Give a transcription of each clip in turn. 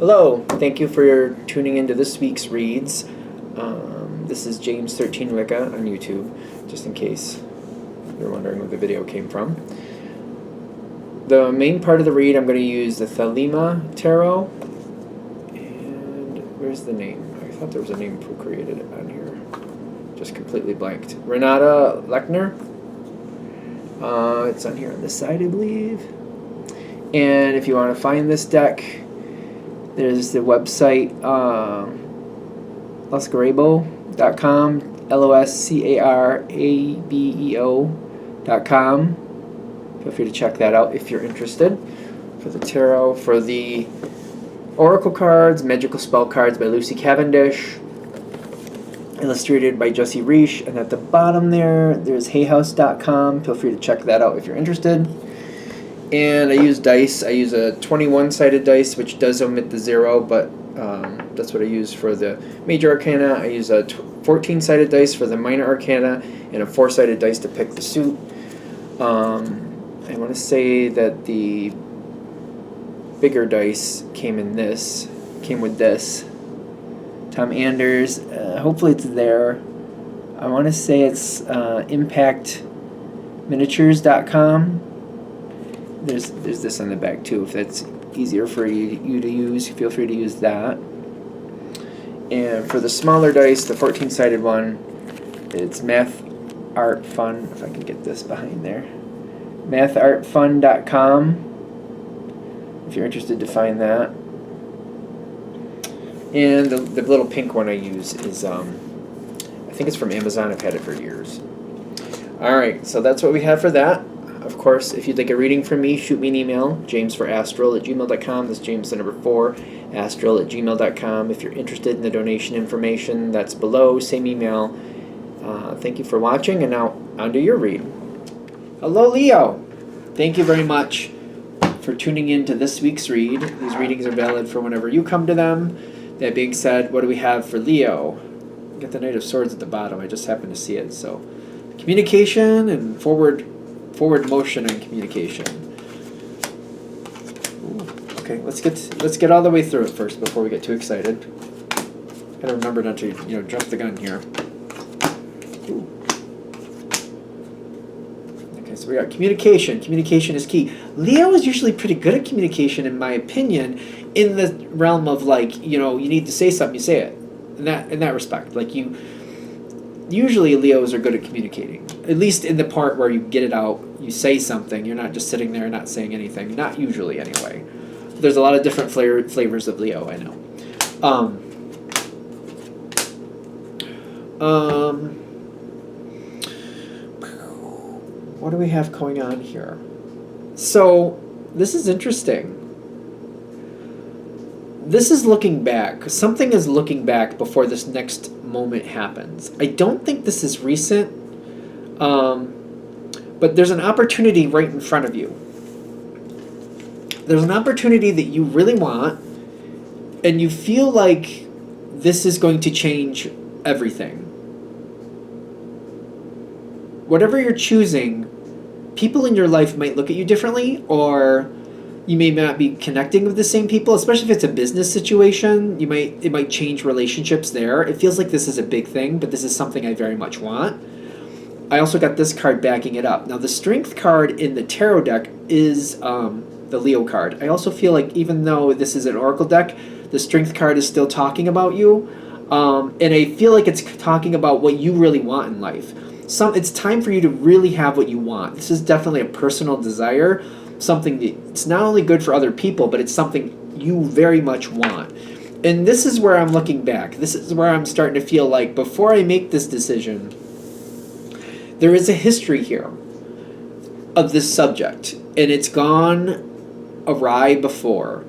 Hello, thank you for tuning into this week's reads. This is James13 Wicca on YouTube, just in case you're wondering where the video came from. The main part of the read, I'm going to use the Thelema Tarot. And where's the name? I thought there was a name created on here. Just completely blanked. Renata Lechner. It's on here on this side, I believe. And if you want to find this deck, there's the website loscarabeo.com, LOSCARABEO.com. Feel free to check that out if you're interested. For the tarot, for the oracle cards, magical spell cards by Lucy Cavendish, illustrated by Jesse Reish, and at the bottom there's hayhouse.com. Feel free to check that out if you're interested. And I use dice. I use a 21-sided dice, which does omit the 0, but that's what I use for the major arcana. I use a 14-sided dice for the minor arcana, and a 4-sided dice to pick the suit. I want to say that the bigger dice came with this. Tom Anders, hopefully it's there. I want to say it's impactminiatures.com. There's this on the back too. If that's easier for you to use, feel free to use that. And for the smaller dice, the 14-sided one, it's Math Art Fun. If I can get this behind there, mathartfun.com. If you're interested to find that. And the little pink one I use is I think it's from Amazon. I've had it for years. All right, so that's what we have for that. Of course, if you'd like a reading from me, shoot me an email, jamesforastral@gmail.com. That's James the number 4, astral@gmail.com. If you're interested in the donation information, that's below, same email. Thank you for watching, and now on to your read. Hello, Leo. Thank you very much for tuning in to this week's read. These readings are valid for whenever you come to them. That being said, what do we have for Leo? We got the Knight of Swords at the bottom. I just happened to see it. So, communication and forward motion and communication. Ooh, okay, let's get all the way through it first before we get too excited. Gotta remember not to jump the gun here. Ooh. Okay, so we got communication. Communication is key. Leo is usually pretty good at communication, in my opinion, in the realm of you need to say something, you say it. In that respect, usually Leos are good at communicating. At least in the part where you get it out, you say something. You're not just sitting there not saying anything. Not usually, anyway. There's a lot of different flavors of Leo, I know. What do we have going on here? So, this is interesting. This is looking back. Something is looking back before this next moment happens. I don't think this is recent, but there's an opportunity right in front of you. There's an opportunity that you really want, and you feel like this is going to change everything. Whatever you're choosing, people in your life might look at you differently, or you may not be connecting with the same people, especially if it's a business situation. It might change relationships there. It feels like this is a big thing, but this is something I very much want. I also got this card backing it up. Now, the Strength card in the tarot deck is the Leo card. I also feel like even though this is an oracle deck, the Strength card is still talking about you. And I feel like it's talking about what you really want in life. It's time for you to really have what you want. This is definitely a personal desire. Something that's not only good for other people, but it's something you very much want. And this is where I'm looking back. This is where I'm starting to feel like before I make this decision, there is a history here of this subject, and it's gone awry before.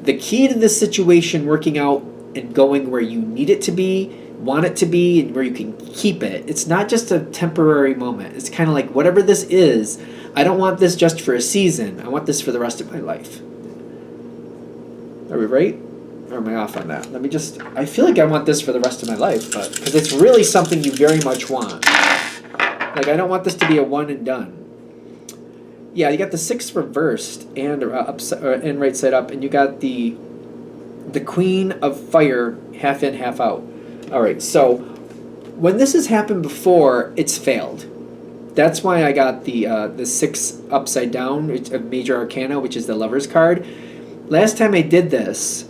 The key to this situation working out and going where you need it to be, want it to be, and where you can keep it, it's not just a temporary moment. It's kind of like whatever this is, I don't want this just for a season. I want this for the rest of my life. Are we right? Or am I off on that? I feel like I want this for the rest of my life, but because it's really something you very much want. I don't want this to be a one and done. Yeah, you got the 6 reversed and right side up, and you got the The Queen of Fire, half in, half out. All right, so when this has happened before, it's failed. That's why I got the 6 upside down, a Major Arcana, which is the Lover's card. Last time I did this,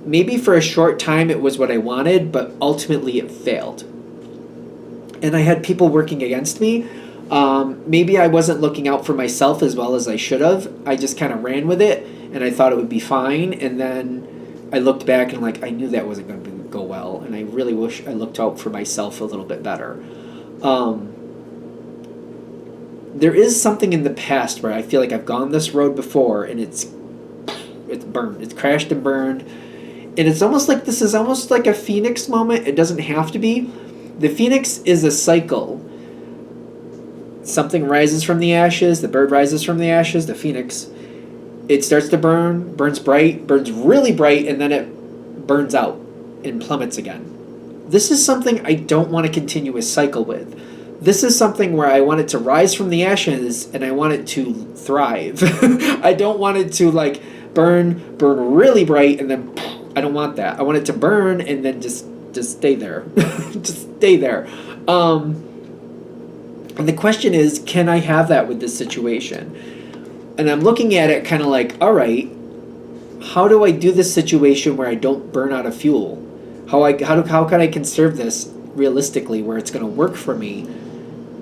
maybe for a short time it was what I wanted, but ultimately it failed. And I had people working against me. Maybe I wasn't looking out for myself as well as I should have. I just kind of ran with it, and I thought it would be fine. And then I looked back and I knew that wasn't going to go well, and I really wish I looked out for myself a little bit better. There is something in the past where I feel like I've gone this road before, and it's burned. It's crashed and burned. And it's almost like this is almost like a phoenix moment. It doesn't have to be. The phoenix is a cycle. Something rises from the ashes. The bird rises from the ashes. The phoenix. It starts to burn, burns bright, burns really bright, and then it burns out and plummets again. This is something I don't want to continue a cycle with. This is something where I want it to rise from the ashes, and I want it to thrive. I don't want it to burn really bright, and then I don't want that. I want it to burn and then just stay there. Just stay there. And the question is, can I have that with this situation? And I'm looking at it kind of all right, how do I do this situation where I don't burn out of fuel? How can I conserve this realistically where it's going to work for me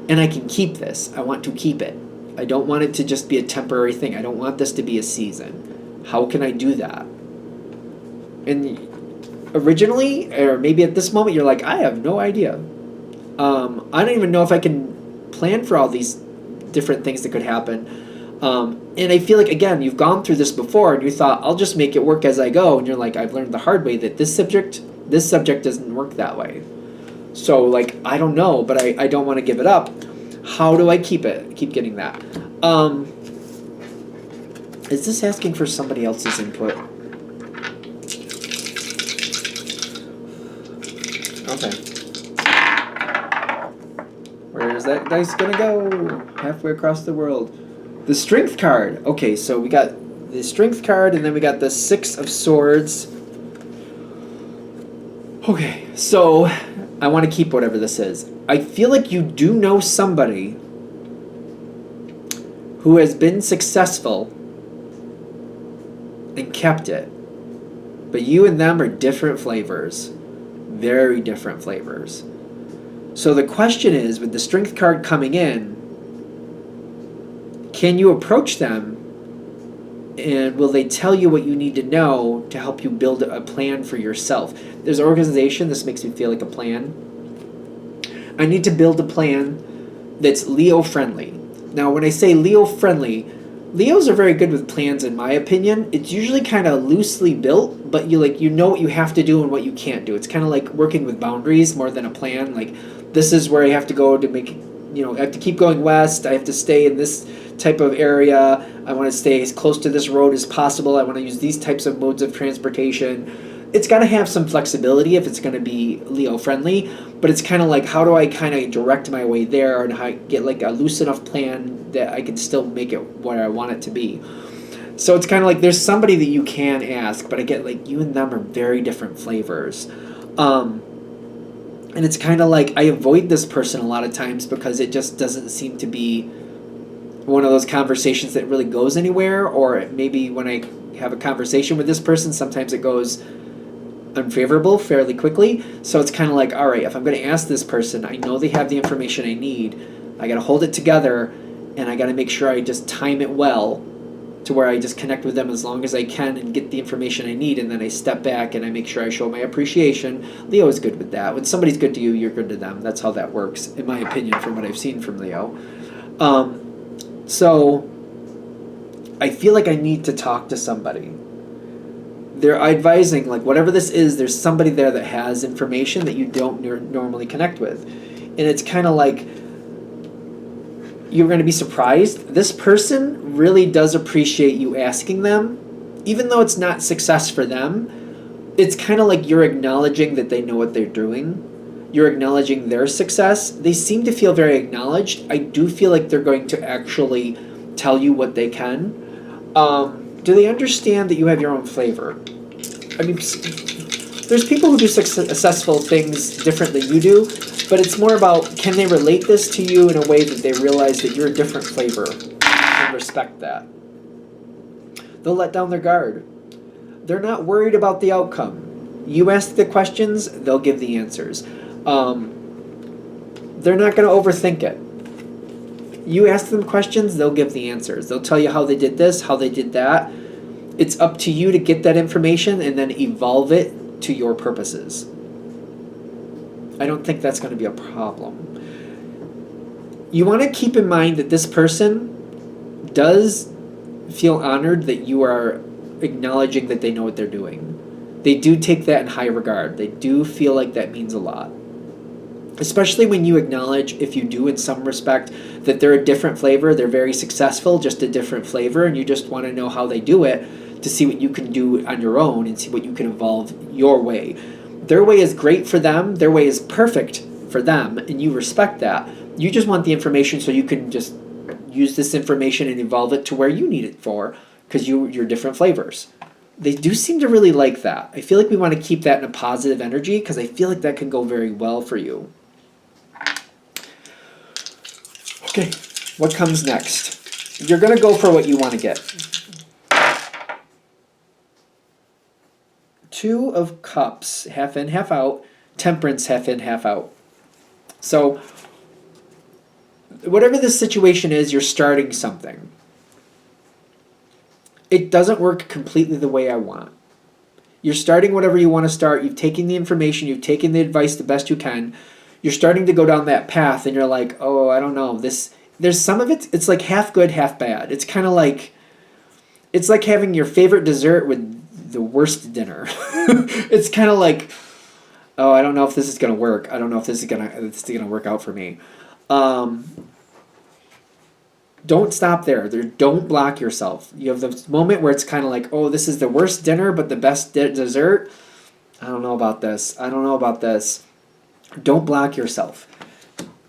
and I can keep this? I want to keep it. I don't want it to just be a temporary thing. I don't want this to be a season. How can I do that? And originally, or maybe at this moment, you're like, I have no idea. I don't even know if I can plan for all these different things that could happen. And I feel like, again, you've gone through this before and you thought, I'll just make it work as I go. And you're like, I've learned the hard way that this subject doesn't work that way. So, I don't know, but I don't want to give it up. How do I keep getting that? Is this asking for somebody else's input? Okay. Where is that dice gonna go? Halfway across the world. The Strength card. Okay, so we got the Strength card, and then we got the 6 of Swords. Okay, so I want to keep whatever this is. I feel like you do know somebody who has been successful and kept it. But you and them are different flavors. Very different flavors. So the question is, with the Strength card coming in, can you approach them and will they tell you what you need to know to help you build a plan for yourself? There's an organization, this makes me feel like a plan. I need to build a plan that's Leo friendly. Now when I say Leo friendly, Leos are very good with plans in my opinion. It's usually kind of loosely built, but you know what you have to do and what you can't do. It's kind of like working with boundaries more than a plan. This is where I have to go to make, I have to keep going west. I have to stay in this type of area. I want to stay as close to this road as possible. I want to use these types of modes of transportation. It's got to have some flexibility if it's going to be Leo friendly, but it's kind of how do I kind of direct my way there and how I get a loose enough plan that I can still make it what I want it to be. So it's kind of there's somebody that you can ask, but I get you and them are very different flavors. And it's kind of I avoid this person a lot of times because it just doesn't seem to be one of those conversations that really goes anywhere, or maybe when I have a conversation with this person, sometimes it goes unfavorable fairly quickly. So it's kind of all right, if I'm going to ask this person, I know they have the information I need. I got to hold it together, and I got to make sure I just time it well to where I just connect with them as long as I can and get the information I need, and then I step back and I make sure I show my appreciation. Leo is good with that. When somebody's good to you, you're good to them. That's how that works, in my opinion, from what I've seen from Leo. So I feel like I need to talk to somebody. They're advising, whatever this is, there's somebody there that has information that you don't normally connect with. And it's kind of you're going to be surprised. This person really does appreciate you asking them, even though it's not success for them. It's kind of you're acknowledging that they know what they're doing. You're acknowledging their success. They seem to feel very acknowledged. I do feel like they're going to actually tell you what they can. Do they understand that you have your own flavor? I mean, there's people who do successful things different than you do, but it's more about, can they relate this to you in a way that they realize that you're a different flavor and respect that. They'll let down their guard. They're not worried about the outcome. You ask the questions, they'll give the answers. They're not going to overthink it. You ask them questions, they'll give the answers. They'll tell you how they did this, how they did that. It's up to you to get that information and then evolve it to your purposes. I don't think that's going to be a problem. You want to keep in mind that this person does feel honored that you are acknowledging that they know what they're doing. They do take that in high regard. They do feel like that means a lot. Especially when you acknowledge, if you do in some respect, that they're a different flavor, they're very successful, just a different flavor, and you just want to know how they do it to see what you can do on your own and see what you can evolve your way. Their way is great for them, their way is perfect for them, and you respect that. You just want the information so you can just use this information and evolve it to where you need it for, because you're different flavors. They do seem to really like that. I feel like we want to keep that in a positive energy because I feel like that can go very well for you. Okay, what comes next? You're going to go for what you want to get. Two of Cups, half in, half out. Temperance, half in, half out. So, whatever the situation is, you're starting something. It doesn't work completely the way I want. You're starting whatever you want to start. You've taken the information. You've taken the advice the best you can. You're starting to go down that path, and you're like, oh, I don't know. There's some of it, it's like half good, half bad. It's kind of like, it's like having your favorite dessert with the worst dinner. It's kind of like, oh, I don't know if this is going to work. I don't know if this is going to work out for me. Don't stop there. Don't block yourself. You have this moment where it's kind of like, oh, this is the worst dinner, but the best dessert. I don't know about this. I don't know about this. Don't block yourself.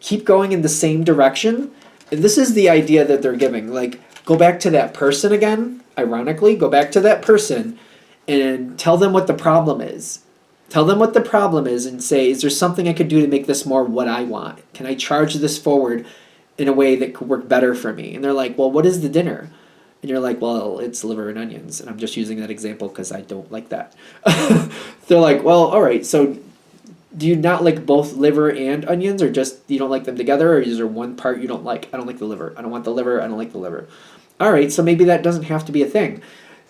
Keep going in the same direction. And this is the idea that they're giving. Like, go back to that person again. Ironically, go back to that person and tell them what the problem is. Tell them what the problem is and say, is there something I could do to make this more what I want? Can I charge this forward in a way that could work better for me? And they're like, well, what is the dinner? And you're like, well, it's liver and onions. And I'm just using that example because I don't like that. They're like, well, all right, so do you not like both liver and onions, or just you don't like them together, or is there one part you don't like? I don't like the liver. I don't want the liver. I don't like the liver. All right, so maybe that doesn't have to be a thing.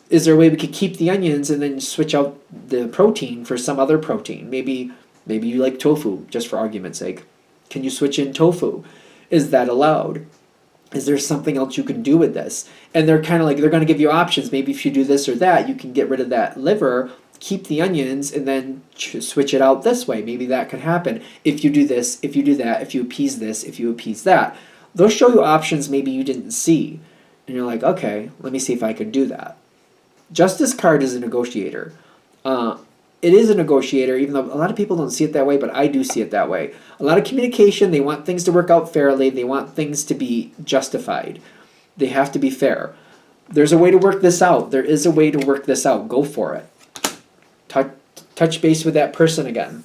Is there a way we could keep the onions and then switch out the protein for some other protein? Maybe you like tofu, just for argument's sake. Can you switch in tofu? Is that allowed? Is there something else you can do with this? And they're kind of like, they're going to give you options. Maybe if you do this or that, you can get rid of that liver, keep the onions, and then switch it out this way. Maybe that could happen. If you do this, if you do that, if you appease this, if you appease that. They'll show you options maybe you didn't see. And you're like, okay, let me see if I can do that. Justice card is a negotiator. It is a negotiator, even though a lot of people don't see it that way, but I do see it that way. A lot of communication, they want things to work out fairly. They want things to be justified. They have to be fair. There's a way to work this out. There is a way to work this out. Go for it. Touch base with that person again.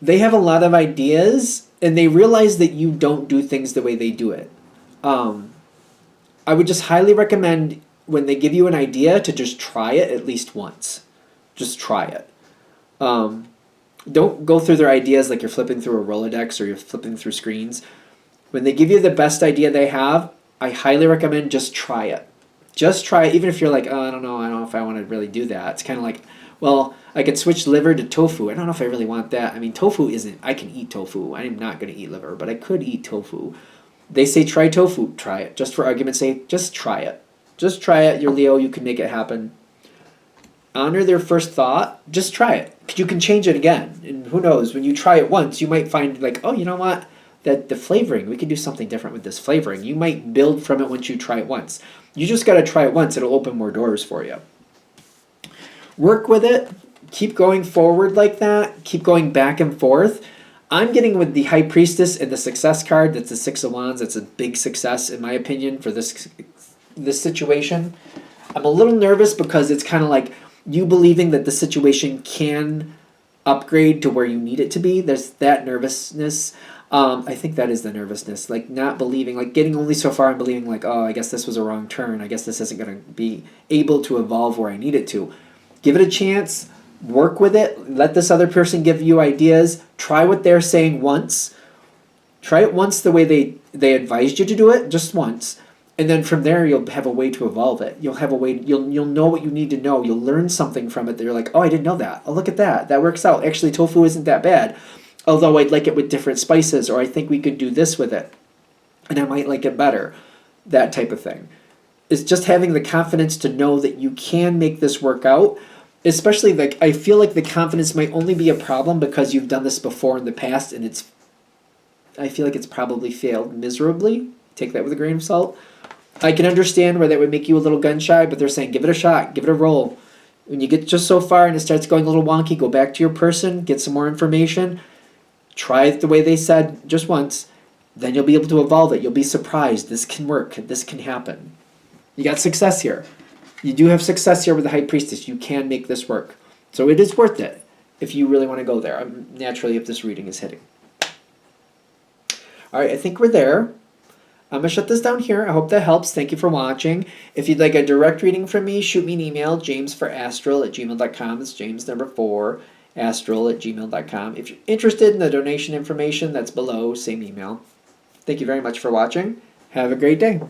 They have a lot of ideas, and they realize that you don't do things the way they do it. I would just highly recommend when they give you an idea to just try it at least once. Just try it. Don't go through their ideas like you're flipping through a Rolodex or you're flipping through screens. When they give you the best idea they have, I highly recommend just try it. Just try it, even if you're like, oh, I don't know if I want to really do that. It's kind of like, well, I could switch liver to tofu. I don't know if I really want that. I mean, tofu isn't, I can eat tofu. I am not going to eat liver, but I could eat tofu. They say try tofu, try it. Just for argument's sake, just try it. Just try it. You're Leo, you can make it happen. Honor their first thought. Just try it. You can change it again. And who knows, when you try it once, you might find like, oh, you know what? That the flavoring, we can do something different with this flavoring. You might build from it once you try it once. You just got to try it once. It'll open more doors for you. Work with it. Keep going forward like that. Keep going back and forth. I'm getting with the High Priestess and the Success card. That's the Six of Wands. That's a big success, in my opinion, for this situation. I'm a little nervous because it's kind of like you believing that the situation can upgrade to where you need it to be. There's that nervousness. I think that is the nervousness, like not believing, like getting only so far and believing like, oh, I guess this was a wrong turn. I guess this isn't going to be able to evolve where I need it to. Give it a chance, work with it, let this other person give you ideas, try what they're saying once. Try it once the way they advised you to do it, just once. And then from there you'll have a way to evolve it. You'll have a way you'll know what you need to know. You'll learn something from it that you're like, oh, I didn't know that. Oh, look at that. That works out. Actually, tofu isn't that bad. Although I'd like it with different spices, or I think we could do this with it. And I might like it better. That type of thing. It's just having the confidence to know that you can make this work out. Especially like I feel like the confidence might only be a problem because you've done this before in the past and I feel like it's probably failed miserably. Take that with a grain of salt. I can understand where that would make you a little gun shy, but they're saying give it a shot, give it a roll. When you get just so far and it starts going a little wonky, go back to your person, get some more information, try it the way they said just once, then you'll be able to evolve it. You'll be surprised. This can work. This can happen. You got success here. You do have success here with the High Priestess. You can make this work. So it is worth it if you really want to go there. Naturally, if this reading is hitting. All right, I think we're there. I'm going to shut this down here. I hope that helps. Thank you for watching. If you'd like a direct reading from me, shoot me an email, jamesforastral@gmail.com. It's James number 4, astral@gmail.com. If you're interested in the donation information, that's below, same email. Thank you very much for watching. Have a great day.